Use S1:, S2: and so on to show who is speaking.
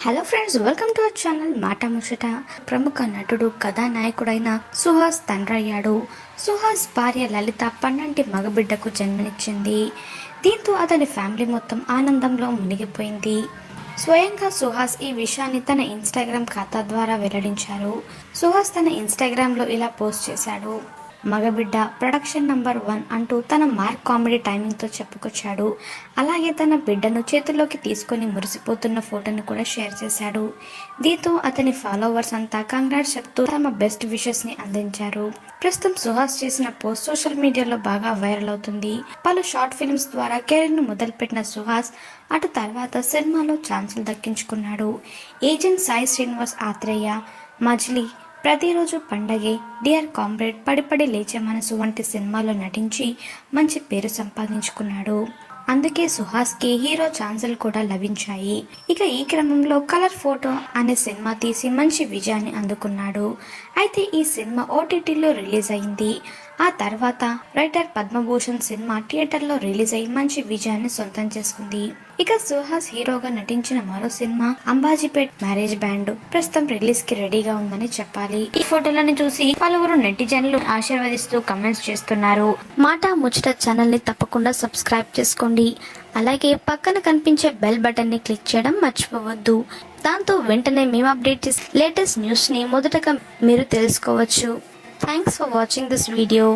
S1: Hello friends, welcome to our channel మాట ముచ్చట. ప్రముఖ నటుడు కథానాయకుడైన సుహాస్ తండ్రయ్యాడు. సుహాస్ భార్య లలిత పన్నంటి మగబిడ్డకు జన్మనిచ్చింది. దీంతో అతని ఫ్యామిలీ మొత్తం ఆనందంలో మునిగిపోయింది. స్వయంగా సుహాస్ ఈ విషయాన్ని తన ఇన్స్టాగ్రామ్ ఖాతా ద్వారా వెల్లడించారు. సుహాస్ తన ఇన్స్టాగ్రామ్లో ఇలా పోస్ట్ చేశాడు. మగబిడ్డ ప్రొడక్షన్ నంబర్ 1 అంటూ తన మార్క్ కామెడీ టైమింగ్తో చెప్పుకొచ్చాడు. అలాగే తన బిడ్డను చేతుల్లోకి తీసుకొని మురిసిపోతున్న ఫోటోను కూడా షేర్ చేశాడు. దీంతో అతని ఫాలోవర్స్ అంతా కంగ్రాట్స్ చెప్తూ తమ బెస్ట్ విషెస్ని అందించారు. ప్రస్తుతం సుహాస్ చేసిన పోస్ట్ సోషల్ మీడియాలో బాగా వైరల్ అవుతుంది. పలు షార్ట్ ఫిల్మ్స్ ద్వారా కెరీర్ను మొదలుపెట్టిన సుహాస్ అటు తర్వాత సినిమాలో ఛాన్సులు దక్కించుకున్నాడు. ఏజెంట్ సాయి శ్రీనివాస్ ఆత్రేయ, మజిలీ, ప్రతిరోజు పండగే, డియర్ కామ్రేడ్, పడిపడి లేచే మనసు వంటి సినిమాలో నటించి మంచి పేరు సంపాదించుకున్నాడు. అందుకే సుహాస్కి హీరో ఛాన్సులు కూడా లభించాయి. ఇక ఈ క్రమంలో కలర్ ఫోటో అనే సినిమా తీసి మంచి విజయాన్ని అందుకున్నాడు. అయితే ఈ సినిమా ఓటీటీలో రిలీజ్ అయింది. ఆ తర్వాత రైటర్ పద్మభూషణ్ సినిమా థియేటర్లో రిలీజ్ అయ్యి మంచి విజయాన్ని సొంతం చేసుకుంది. ఇక సుహాస్ హీరోగా నటించిన మరో సినిమా అంబాజీపేట్ మ్యారేజ్ బ్యాండ్ ప్రస్తుతం రిలీజ్ కి రెడీగా ఉందని చెప్పాలి. ఈ ఫోటోలను చూసి పలువురు నెటిజన్లు ఆశీర్వదిస్తూ కమెంట్స్ చేస్తున్నారు. మాట ముచ్చట ఛానల్ ని తప్పకుండా సబ్స్క్రైబ్ చేసుకోండి. అలాగే పక్కన కనిపించే బెల్ బటన్ ని క్లిక్ చేయడం మర్చిపోవద్దు. దాంతో వెంటనే మేము అప్డేట్ చేసే లేటెస్ట్ న్యూస్ ని మొదటగా మీరు తెలుసుకోవచ్చు. Thanks for watching this video.